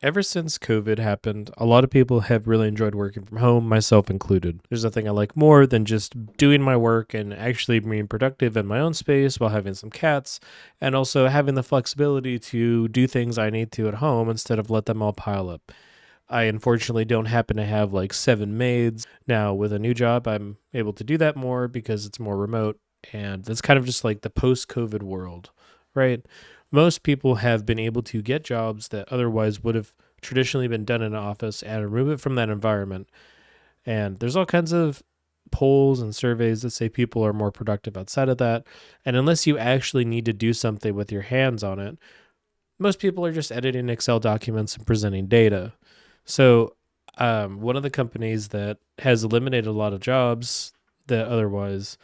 Ever since COVID happened, a lot of people have really enjoyed working from home, myself included. There's nothing I like more than just doing my work and actually being productive in my own space while having some cats, and also having the flexibility to do things I need to at home instead of let them all pile up. I unfortunately don't happen to have like 7 maids. Now, with a new job, I'm able to do that more because it's more remote. And that's kind of just like the post COVID world, right? Most people have been able to get jobs that otherwise would have traditionally been done in an office and remove it from that environment. And there's all kinds of polls and surveys that say people are more productive outside of that. And unless you actually need to do something with your hands on it, most people are just editing Excel documents and presenting data. So, one of the companies that has eliminated a lot of jobs that otherwise,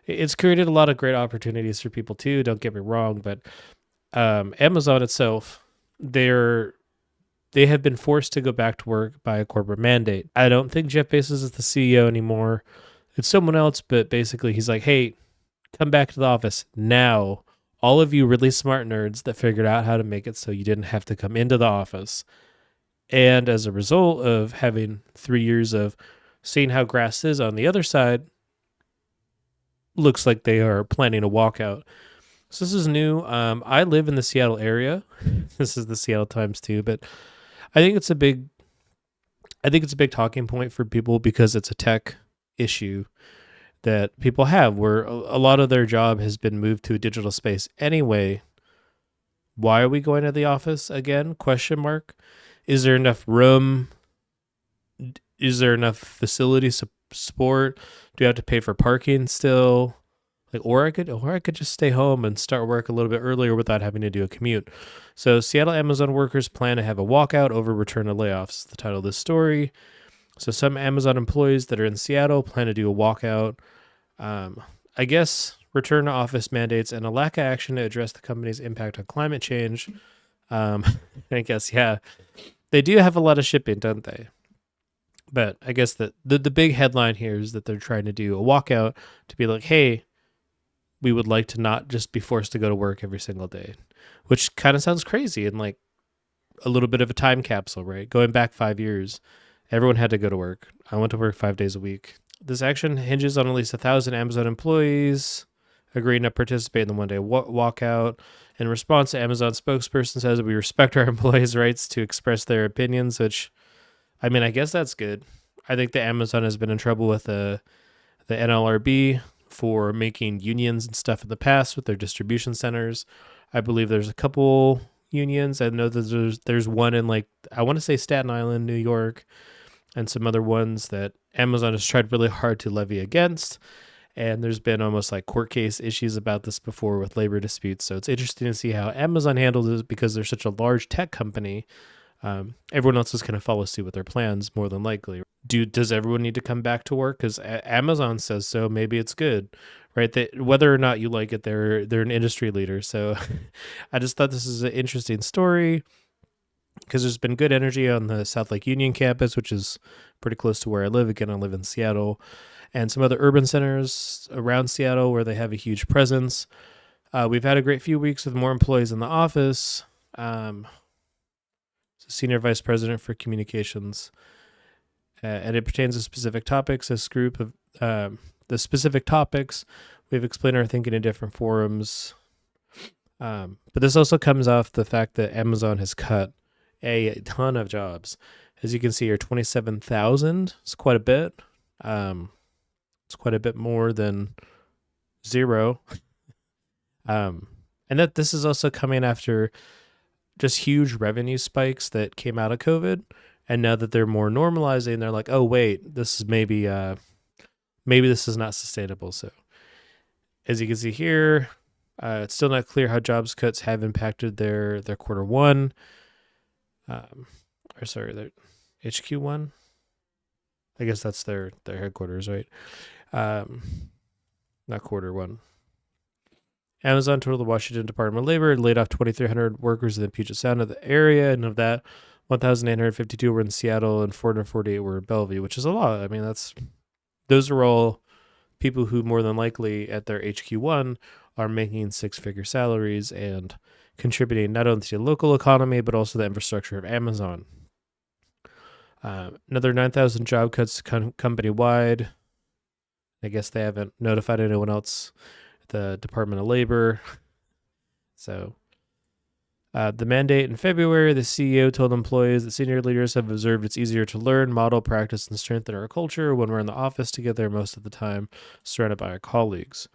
it's created a lot of great opportunities for people too. Don't get me wrong, but Amazon itself, they have been forced to go back to work by a corporate mandate. I don't think Jeff Bezos is the CEO anymore. It's someone else, but basically he's like, hey, come back to the office now. All of you really smart nerds that figured out how to make it so you didn't have to come into the office. And as a result of having 3 years of seeing how grass is on the other side, looks like they are planning a walkout. So this is new. I live in the Seattle area. This is the Seattle Times too, but I think it's a big talking point for people because it's a tech issue that people have where a lot of their job has been moved to a digital space anyway. Why are we going to the office again? Question mark. Is there enough room? Is there enough facility support? Do you have to pay for parking still? Like, or I could just stay home and start work a little bit earlier without having to do a commute. So Seattle Amazon workers plan to have a walkout over return to layoffs. The title of this story. So some Amazon employees that are in Seattle plan to do a walkout. I guess return to office mandates and a lack of action to address the company's impact on climate change. I guess, yeah, they do have a lot of shipping, don't they? But I guess that the big headline here is that they're trying to do a walkout to be like, hey, we would like to not just be forced to go to work every single day, which kind of sounds crazy and like a little bit of a time capsule, right? Going back 5 years, everyone had to go to work. I went to work 5 days a week. This action hinges on at least 1,000 Amazon employees agreeing to participate in the one-day walkout. In response, the Amazon spokesperson says we respect our employees' rights to express their opinions, which, I mean, I guess that's good. I think that Amazon has been in trouble with the NLRB for making unions and stuff in the past with their distribution centers. I believe there's a couple unions. I know that there's one in like, I want to say Staten Island, New York, and some other ones that Amazon has tried really hard to levy against. And there's been almost like court case issues about this before with labor disputes. So it's interesting to see how Amazon handles it because they're such a large tech company. Everyone else is going to follow suit with their plans more than likely. Does everyone need to come back to work? Because Amazon says so. Maybe it's good, right? Whether or not you like it, they're an industry leader. So I just thought this is an interesting story because there's been good energy on the South Lake Union campus, which is pretty close to where I live. Again, I live in Seattle, and some other urban centers around Seattle where they have a huge presence. We've had a great few weeks with more employees in the office. Senior Vice President for Communications, and it pertains to specific topics. This group of the specific topics, we've explained our thinking in different forums. But this also comes off the fact that Amazon has cut a ton of jobs. As you can see here, 27,000 is quite a bit. It's quite a bit more than zero. And that this is also coming after just huge revenue spikes that came out of COVID. And now that they're more normalizing, they're like, oh, wait, this is maybe this is not sustainable. So as you can see here, it's still not clear how jobs cuts have impacted their quarter one. Their HQ1. I guess that's their headquarters, right? Not quarter one. Amazon told the Washington Department of Labor laid off 2,300 workers in the Puget Sound of the area, and of that, 1,852 were in Seattle and 448 were in Bellevue, which is a lot. I mean, those are all people who more than likely at their HQ1 are making six-figure salaries and contributing not only to the local economy but also the infrastructure of Amazon. Another 9,000 job cuts company wide. I guess they haven't notified anyone else at the Department of Labor. So, the mandate in February, the CEO told employees that senior leaders have observed it's easier to learn, model, practice, and strengthen our culture when we're in the office together most of the time, surrounded by our colleagues.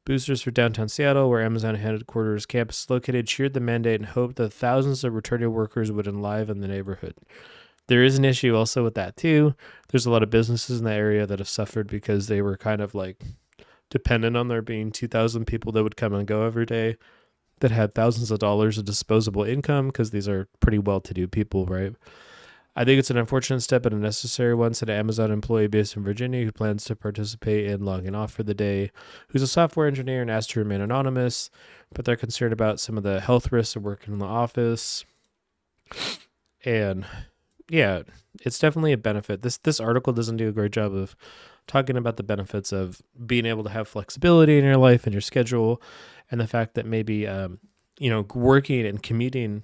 Boosters for downtown Seattle, where Amazon headquarters campus is located, cheered the mandate and hoped that thousands of returning workers would enliven the neighborhood. There is an issue also with that too. There's a lot of businesses in the area that have suffered because they were kind of like dependent on there being 2,000 people that would come and go every day that had thousands of dollars of disposable income, because these are pretty well-to-do people, right? I think it's an unfortunate step and a necessary one, said an Amazon employee based in Virginia who plans to participate in logging off for the day, who's a software engineer and asked to remain anonymous, but they're concerned about some of the health risks of working in the office. And yeah, it's definitely a benefit. This article doesn't do a great job of talking about the benefits of being able to have flexibility in your life and your schedule, and the fact that maybe working and commuting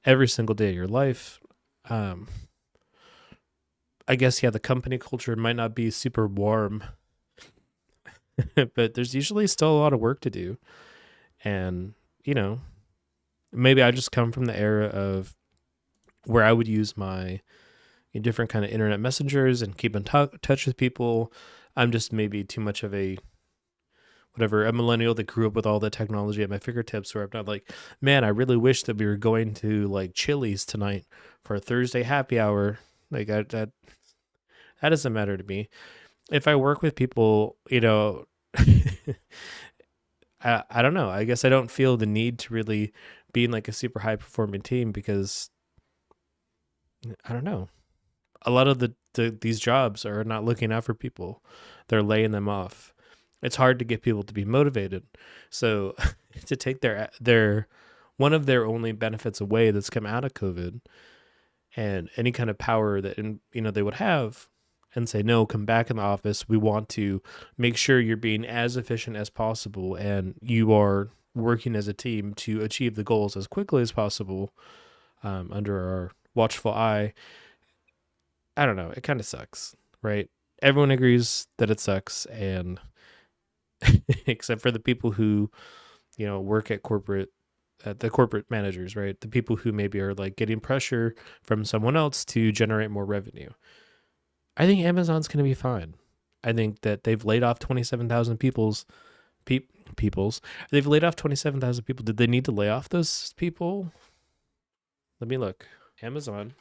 every single day of your life. I guess, yeah, the company culture might not be super warm, but there's usually still a lot of work to do. And, maybe I just come from the era of where I would use my different kind of internet messengers and keep in touch with people. I'm just maybe too much of a millennial that grew up with all the technology at my fingertips, where I'm not like, man, I really wish that we were going to like Chili's tonight for a Thursday happy hour. Like that doesn't matter to me. If I work with people, I don't know. I guess I don't feel the need to really be in like a super high performing team, because I don't know. A lot of these jobs are not looking out for people. They're laying them off. It's hard to get people to be motivated. So to take their one of their only benefits away that's come out of COVID, and any kind of power that they would have, and say, no, come back in the office. We want to make sure you're being as efficient as possible and you are working as a team to achieve the goals as quickly as possible, under our watchful eye. I don't know. It kind of sucks, right? Everyone agrees that it sucks, and except for the people who, work at the corporate managers, right? The people who maybe are like getting pressure from someone else to generate more revenue. I think Amazon's going to be fine. I think that they've laid off 27,000 peoples. They've laid off 27,000 people. Did they need to lay off those people? Let me look. Amazon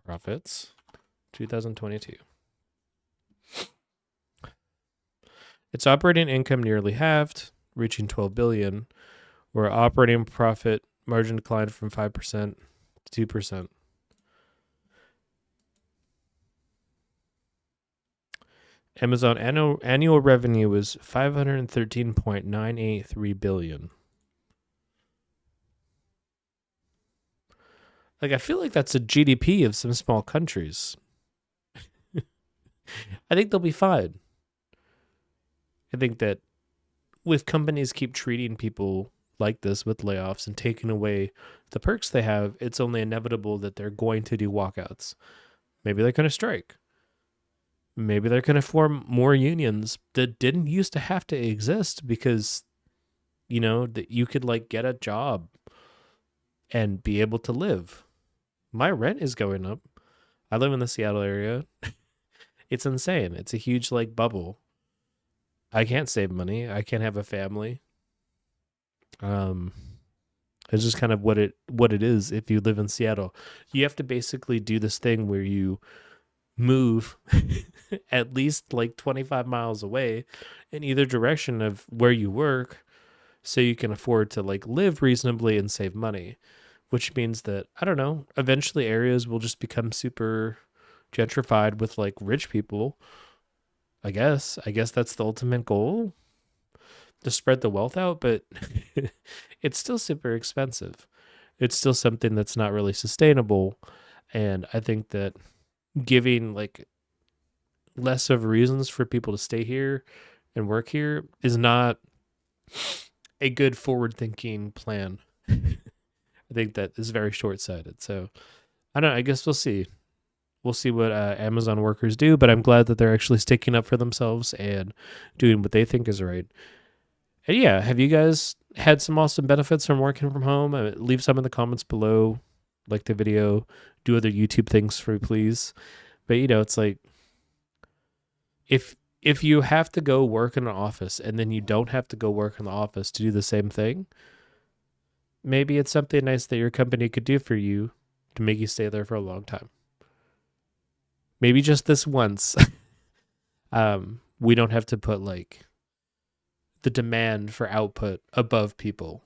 profits 2022. Its operating income nearly halved, reaching $12 billion, where operating profit margin declined from 5% to 2%. Amazon annual revenue was $513.983 billion. Like, I feel like that's a GDP of some small countries. I think they'll be fine. I think that with companies keep treating people like this with layoffs and taking away the perks they have, it's only inevitable that they're going to do walkouts. Maybe they're going to strike. Maybe they're going to form more unions that didn't used to have to exist, because, that you could like get a job and be able to live. My rent is going up. I live in the Seattle area. It's insane. It's a huge like bubble. I can't save money. I can't have a family. It's just kind of what it is. If you live in Seattle, you have to basically do this thing where you move at least like 25 miles away in either direction of where you work, so you can afford to like live reasonably and save money, which means that, I don't know, eventually areas will just become super gentrified with like rich people. I guess that's the ultimate goal, to spread the wealth out, but it's still super expensive. It's still something that's not really sustainable. And I think that giving like less of reasons for people to stay here and work here is not a good forward thinking plan I think that is very short sighted. So I don't know. I guess we'll see. We'll see what Amazon workers do, but I'm glad that they're actually sticking up for themselves and doing what they think is right. And yeah, have you guys had some awesome benefits from working from home? Leave some in the comments below. Like the video, do other YouTube things for me, please. But it's like if you have to go work in an office and then you don't have to go work in the office to do the same thing, maybe it's something nice that your company could do for you to make you stay there for a long time. Maybe just this once. We don't have to put like the demand for output above people.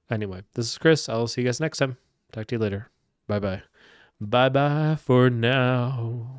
Anyway, this is Chris. I'll see you guys next time. Talk to you later. Bye bye. Bye bye for now.